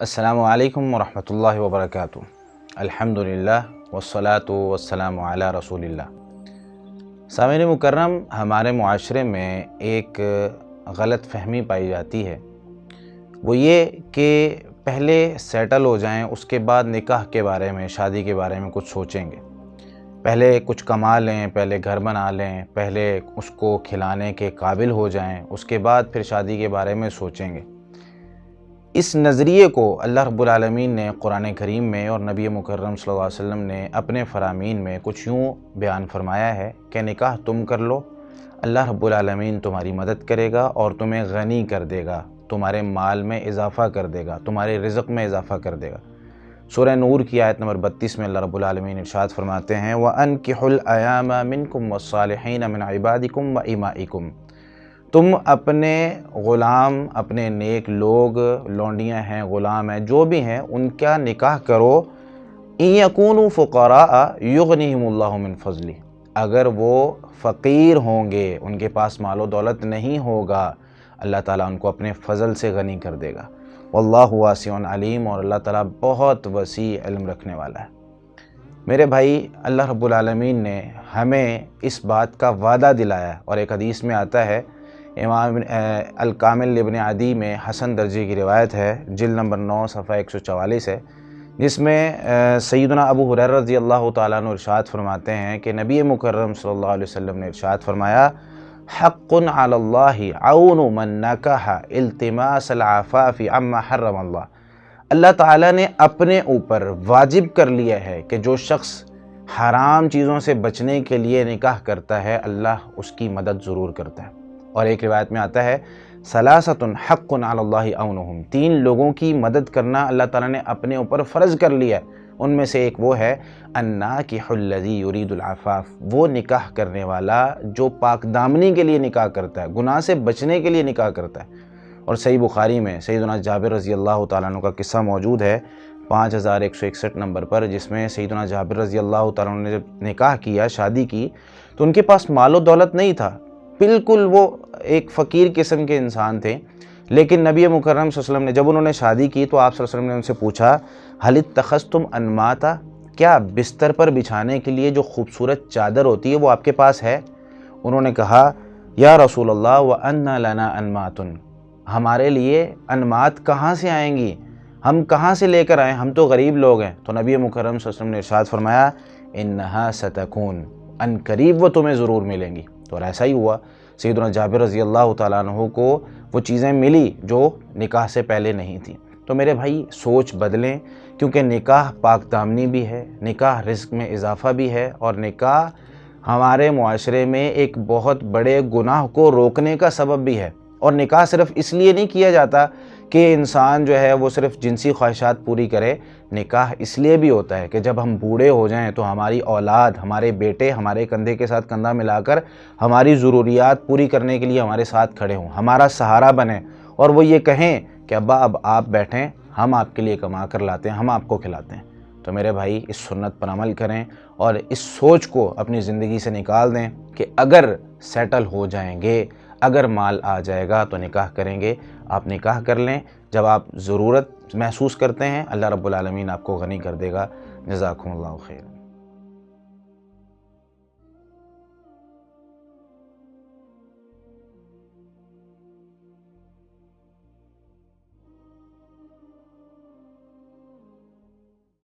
السلام علیکم ورحمۃ اللہ وبرکاتہ۔ الحمدللہ والصلاة والسلام علی رسول اللہ۔ سامعین مکرم، ہمارے معاشرے میں ایک غلط فہمی پائی جاتی ہے، وہ یہ کہ پہلے سیٹل ہو جائیں، اس کے بعد نکاح کے بارے میں، شادی کے بارے میں کچھ سوچیں گے۔ پہلے کچھ کما لیں، پہلے گھر بنا لیں، پہلے اس کو کھلانے کے قابل ہو جائیں، اس کے بعد پھر شادی کے بارے میں سوچیں گے۔ اس نظریے کو اللہ رب العالمین نے قرآن کریم میں اور نبی مکرم صلی اللہ علیہ وسلم نے اپنے فرامین میں کچھ یوں بیان فرمایا ہے کہ نکاح تم کر لو، اللہ رب العالمین تمہاری مدد کرے گا اور تمہیں غنی کر دے گا، تمہارے مال میں اضافہ کر دے گا، تمہارے رزق میں اضافہ کر دے گا۔ سورہ نور کی آیت نمبر 32 میں اللہ رب العالمین ارشاد فرماتے ہیں وَأَنْكِحُوا الْأَيَامَ مِنْكُمْ وَالصَّالِحِينَ مِنْ عِبَادِكُمْ وَإِمَائِكُمْ۔ تم اپنے غلام، اپنے نیک لوگ، لونڈیاں ہیں، غلام ہیں، جو بھی ہیں، ان کا نکاح کرو۔ إِن يَكُونُوا فُقَرَاءَ يُغْنِهِمُ اللَّهُ مِنْ فَضْلِهِ۔ اگر وہ فقیر ہوں گے، ان کے پاس مال و دولت نہیں ہوگا، اللہ تعالیٰ ان کو اپنے فضل سے غنی کر دے گا۔ واللہ واسع علیم، اور اللہ تعالیٰ بہت وسیع علم رکھنے والا ہے۔ میرے بھائی، اللہ رب العالمین نے ہمیں اس بات کا وعدہ دلایا، اور ایک حدیث میں آتا ہے، امام الکامل ابن عدی میں حسن درجے کی روایت ہے، جلد نمبر 9 صفحہ 144 ہے، جس میں سیدنا ابو ہریرہ رضی اللہ تعالیٰ عنہ ارشاد فرماتے ہیں کہ نبی مکرم صلی اللہ علیہ وسلم نے ارشاد فرمایا حق علی اللہ عون من نکح التماس العفاف عما حرم اللہ۔ اللہ تعالیٰ نے اپنے اوپر واجب کر لیا ہے کہ جو شخص حرام چیزوں سے بچنے کے لیے نکاح کرتا ہے، اللہ اس کی مدد ضرور کرتا ہے۔ اور ایک روایت میں آتا ہے ثلاثۃ حق علی اللہ عونہم، 3 لوگوں کی مدد کرنا اللہ تعالیٰ نے اپنے اوپر فرض کر لیا ہے۔ ان میں سے ایک وہ ہے الناکح الذی یرید العفاف، وہ نکاح کرنے والا جو پاک دامنی کے لیے نکاح کرتا ہے، گناہ سے بچنے کے لیے نکاح کرتا ہے۔ اور صحیح بخاری میں سیدنا جابر رضی اللہ تعالیٰ عنہ کا قصہ موجود ہے 5161 نمبر پر، جس میں سیدنا جابر رضی اللہ تعالیٰ عنہ نے جب نکاح کیا، شادی کی، تو ان کے پاس مال و دولت نہیں تھا، بالکل وہ ایک فقیر قسم کے انسان تھے۔ لیکن نبی مکرم صلی اللہ علیہ وسلم نے جب انہوں نے شادی کی تو آپ صلی اللہ علیہ وسلم نے ان سے پوچھا هل اتخذتم انماتا، کیا بستر پر بچھانے کے لیے جو خوبصورت چادر ہوتی ہے وہ آپ کے پاس ہے؟ انہوں نے کہا یا رسول اللہ وَأَنَّ لَنَا أَنْمَاتٌ، ہمارے لیے انمات کہاں سے آئیں گی، ہم کہاں سے لے کر آئیں، ہم تو غریب لوگ ہیں۔ تو نبی مکرم صلی اللہ علیہ وسلم نے ارشاد فرمایا انہا ستکون، ان قریب وہ تمہیں ضرور ملیں گی۔ تو ایسا ہی ہوا، سیدنا جابر رضی اللہ تعالیٰ عنہ کو وہ چیزیں ملی جو نکاح سے پہلے نہیں تھیں۔ تو میرے بھائی، سوچ بدلیں، کیونکہ نکاح پاک دامنی بھی ہے، نکاح رزق میں اضافہ بھی ہے، اور نکاح ہمارے معاشرے میں ایک بہت بڑے گناہ کو روکنے کا سبب بھی ہے۔ اور نکاح صرف اس لیے نہیں کیا جاتا کہ انسان جو ہے وہ صرف جنسی خواہشات پوری کرے، نکاح اس لیے بھی ہوتا ہے کہ جب ہم بوڑھے ہو جائیں تو ہماری اولاد، ہمارے بیٹے ہمارے کندھے کے ساتھ کندھا ملا کر ہماری ضروریات پوری کرنے کے لیے ہمارے ساتھ کھڑے ہوں، ہمارا سہارا بنیں، اور وہ یہ کہیں کہ ابا اب آپ بیٹھیں، ہم آپ کے لیے کما کر لاتے ہیں، ہم آپ کو کھلاتے ہیں۔ تو میرے بھائی، اس سنت پر عمل کریں اور اس سوچ کو اپنی زندگی سے نکال دیں کہ اگر سیٹل ہو جائیں گے، اگر مال آ جائے گا تو نکاح کریں گے۔ آپ نکاح کر لیں، جب آپ ضرورت محسوس کرتے ہیں، اللہ رب العالمین آپ کو غنی کر دے گا۔ جزاکم اللہ خیر۔